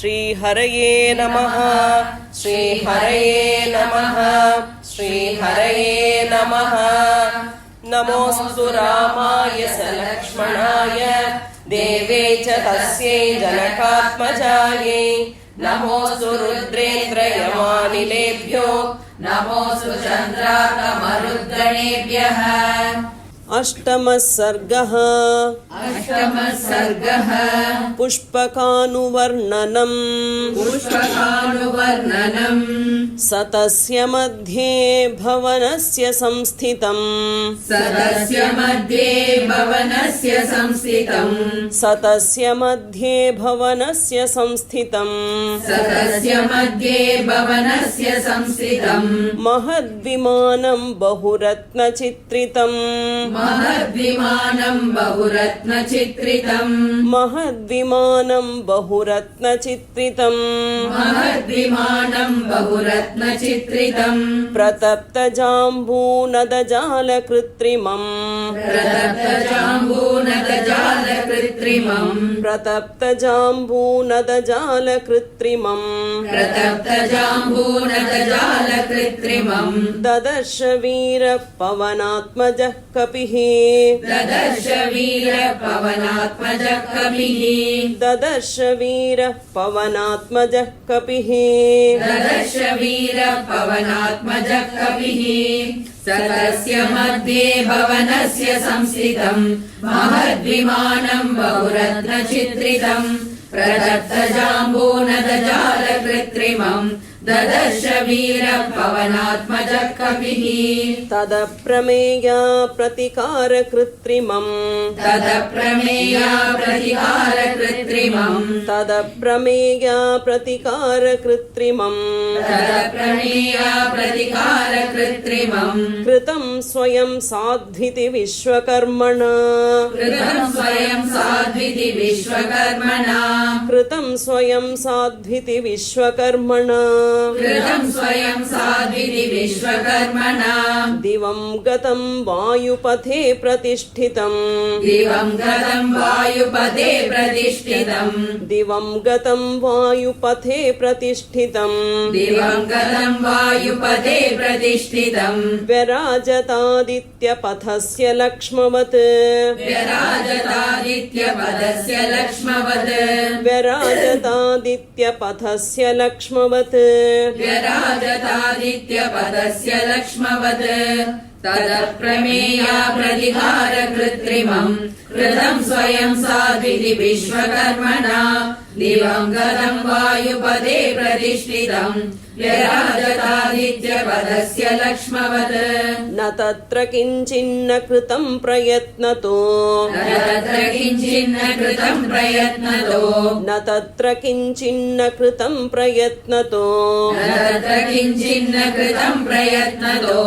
श्रीहरये नमः श्रीहरये नमः श्रीहरये नमः। नमोऽस्तु रामाय सलक्ष्मणाय देवे च तस्यै जनकात्मजायै। नमोऽस्तु रुद्रेन्द्रयमानिलेभ्यो नमोऽस्तु चन्द्रार्कमरुद्गणेभ्यः। अष्टमः सर्गः। पुष्पकानुवर्णनम्। सतस्य मध्ये भवनस्य संस्थितम्। सतस्य मध्ये भवनस्य संस्थितम्। महद्विमानं बहुरत्नचित्रितम्। प्रतप्तजाम्बूनदजालकृत्रिमम्। ददर्श वीरः पवनात्मजः कपिः। ददर्श वीरः पवनात्मजः कपिः। सतस्य मध्ये भवनस्य संस्थितम् महद्विमानं बहुरत्नचित्रितम्। प्रदत्तजाम्बूनदजालकृत्रिमम् ददर्श वीरः पवनात्मजः कपिः। तदप्रमेया प्रतिकारकृत्रिमम्। कृतं स्वयं साध्विति विश्वकर्मणा। दिवं गतं वायुपथे प्रतिष्ठितम्। व्यराजतादित्यपथस्य लक्ष्मवत्। तदप्रमेया प्रतिकारकृत्रिमम् कृतं स्वयं साध्विति विश्वकर्मणा। दिवं गतं वायुपदे प्रतिष्ठितम् व्यराजतादित्यपदस्य लक्ष्मवत्। न तत्र किञ्चिन्न कृतं प्रयत्नतो।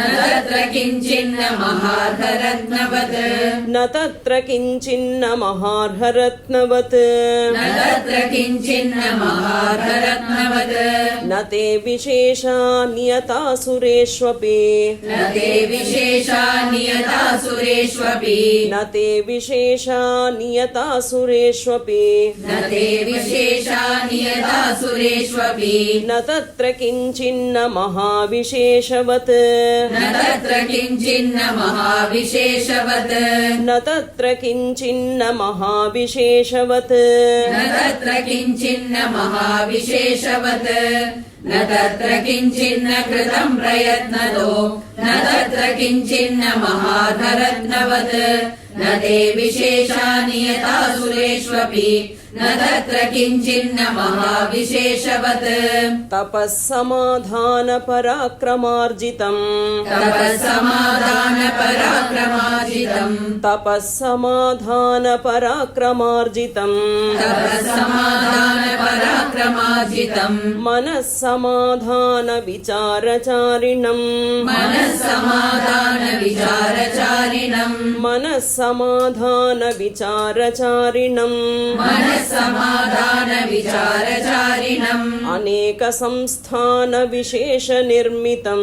न तत्र किञ्चिन्न महार्घरत्नवत्। न ते विशेषा नियता सुरेष्वपि। न तत्र किञ्चिन्न महाविशेषवत्। न तत्र किञ्चिन्न कृतं प्रयत्नतो न तत्र किञ्चिन्न महार्घरत्नवत्। न ते विशेषा नियता सुरेष्वपि न तत्र किञ्चिन्न महाविशेषवत्। तपःसमाधानपराक्रमार्जितम्। मनःसमाधानविचारचारिणम्। మనస్సమాధాన విచారచారిణం మనస్సమాధాన విచారచారిణం అనేక సంస్థాన విశేష నిర్మితం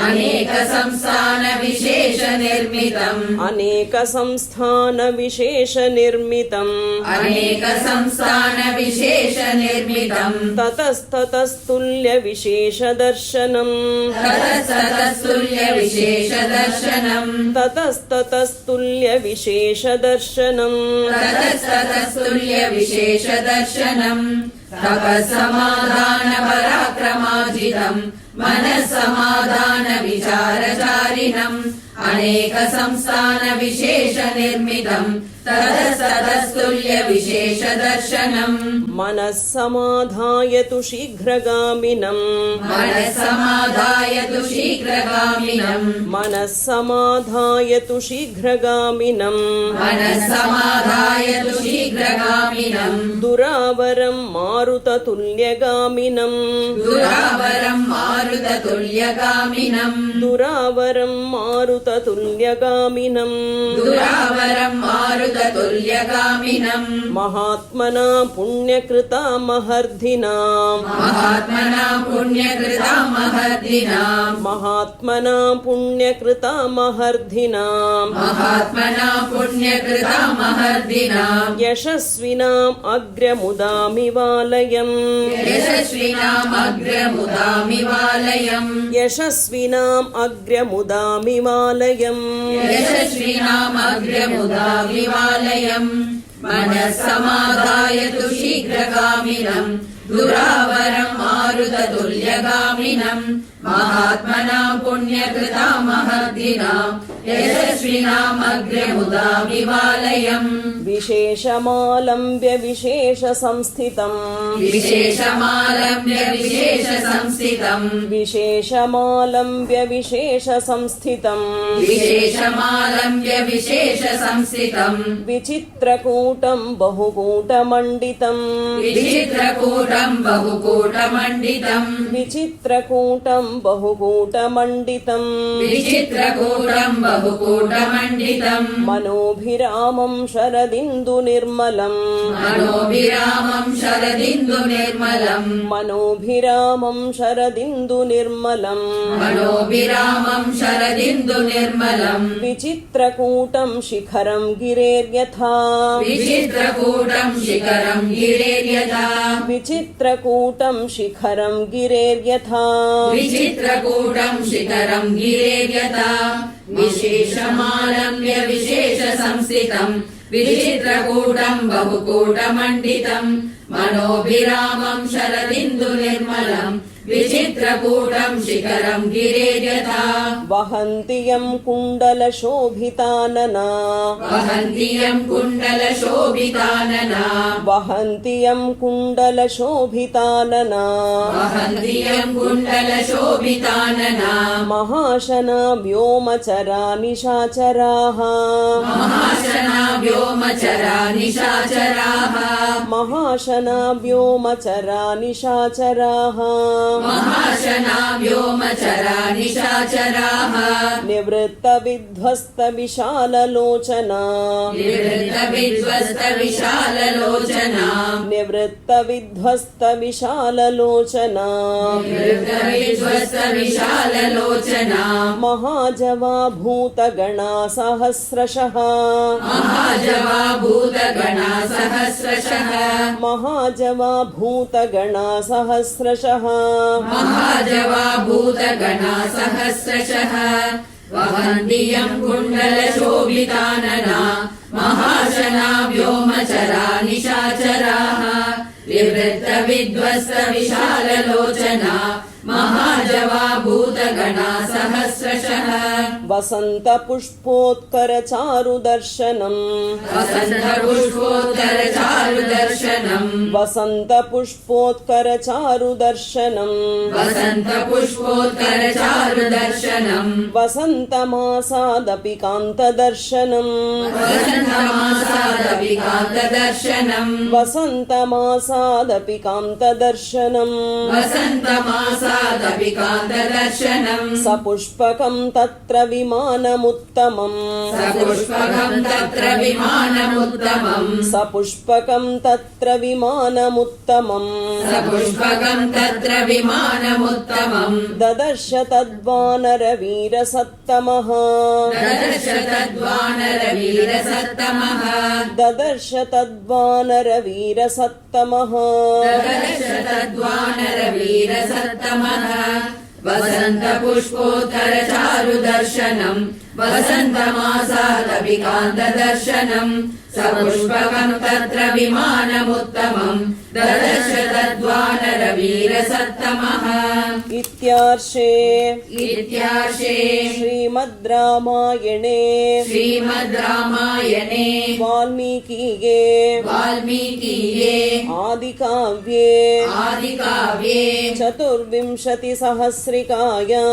అనేక సంస్థాన విశేష నిర్మితం అనేక సంస్థాన విశేష నిర్మితం అనేక సంస్థాన విశేష నిర్మితం తతస్తతస్తుల్య విశేష దర్శనం తతస్తతుల్య విశేష దర్శనం తతస్తతస్తుల్య విశేష దర్శనం తతస్తతుల్య విశేష దర్శనం తపస్సమాధాన పరాక్రమాజితం మనస్సమాధాన విచారచారిణం అనేక సంస్థాన విశేష నిర్మితం తతస్తతుల్య విశేష దర్శనం మనస్సమాధాయతు శీఘ్రగామినం మనస్సమాధాయతు శీఘ్రగామినం మనస్సమాధాయతు శీఘ్రగామినం మనస్సమాధాయతు శీఘ్రగామినం దురావరం మారుతతుల్యగామినం దురావరం మారుతతుల్యగామినం దురావరం మారుతతుల్యగామినం దురావరం మారుతతుల్యగామినం మహాత్మనా పుణ్యకృతామహర్ధినా మహాత్మనా పుణ్యకృతామహర్దినా మహాత్మనా పుణ్యకృతామహర్ధినా మహాత్మనా పుణ్యకృతామహర్దినా యశస్వినాం అగ్రముదామివాలయం యశస్వినామగ్రముదామివాలయం యశస్వినాం అగ్రముదామివాలయం యశస్వినామగ్రముదామివాలయం మనస్సమాధాయతు శీఘ్రగామినం దురావరం మారుతతుల్యగామినం మహాత్మనా పుణ్యకృతామహర్దినా యశస్వినామగ్రముదామివాలయం విశేషమాలంబ్య విశేష సంస్థితం విశేషమాలంబ్య విశేష సంస్థితం విశేషమాలంబ్య విశేష సంస్థితం విశేషమాలంబ్య విశేష సంస్థితం విచిత్రకూటం బహుకూటమండితం విచిత్రకూటం బహుకూటమండితం విచిత్రకూటం బహుకూటమండితం విచిత్రకూటం బహుకూటమండితం మనోభిరామం శరదిందు నిర్మలం మనోభిరామం శరదిందు నిర్మలం మనోభిరామం శరదిందు నిర్మలం మనోభిరామం శరదిందు నిర్మలం విచిత్రకూటం శిఖరం గిరేర్యథా విచిత్రకూటం శిఖరం గిరేర్యథా విచిత్రకూటం శిఖరం గిరేర్యథా విచిత్రకూటం శిఖరం గిరేర్యథా విశేషమాలంబ్య విశేష సంస్థితం విచిత్రకూటం బహుకూటమండితం మనోభిరామం శరదిందు నిర్మలం విచిత్రకూటం శిఖరం గిరేర్యథా వహంతియం కుండలశోభితాననా వహంతియం కుండలశోభితాననా వహంతియం కుండలశోభితాననా వహంతియం కుండలశోభితాననా మహాశనా వ్యోమచరా నిశాచరాః మహాశనా వ్యోమచరా నిశాచరాః మహాశనా వ్యోమచరా నిశాచరాః మహాశనా వ్యోమచరా నిశాచరాః నివృత్త విధ్వస్త విశాలలోచనా నివృత్త విధ్వస్త విశాలలోచనా నివృత్త విధ్వస్త విశాలలోచనా నివృత్త విధ్వస్త విశాలలోచనా మహాజవా భూతగణా సహస్రశః మహాజవా భూతగణా సహస్రశః మహాజవా భూతగణా సహస్రశః మహాజవా భూతగణా సహస్రశః వహంతియం కుండలశోభితాననా మహాశనా వ్యోమచరా నిశాచరాః నివృత్త విధ్వస్త విశాలలోచనా మహాజవా భూతగణా సహస్రశః వసంత పుష్పోత్కర చారు దర్శనం వసంత పుష్పోత్తర చారు దర్శనం వసంత పుష్పోత్కర చారు దర్శనం వసంత పుష్పోత్తర చారు దర్శనం వసంత మాసాదపి కాంత దర్శనం వసంతమాసాదపి कान्तदर्शनम् वसन्तमासादपि कान्तदर्शनम् वसन्तमासादपि कान्तदर्शनम् सपुष्पकं तत्र विमानमुत्तमम् सपुष्पकम् तत्र विमानमुत्तमम् सपुष्पकं तत्र विमानमुत्तमम् सपुष्पकम् तत्र विमानमुत्तमम् ददर्श तद्वानरवीरसत्तमः ददर्श तद्वानरवीरसत्तमः ददर्श तद्वानरवीरसत्तमः ददर्श तद्वानरवीरसत्तमः वसन्तपुष्पोत्तरचारुदर्शनम् वसन्तमासादपि कान्तदर्शनम् सपुष्पकम् तत्र विमानमुत्तमम् ददर्श तद्वानरवीरसत्तमः इत्यार्षे श्रीमद् रामायणे वाल्मीकिये आदिकाव्ये चतुर्विंशतिसहस्रिकायां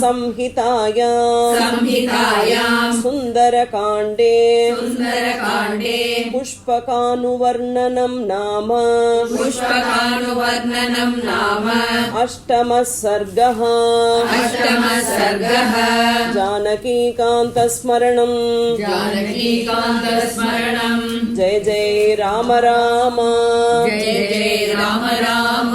संहितायां सुन्दरकाण्डे पुष्पकानुवर्णनं नाम अष्टमः सर्गः जानकीकान्तस्मरणम् जानकीकान्तस्मरणम् जय जय राम राम जय जय राम राम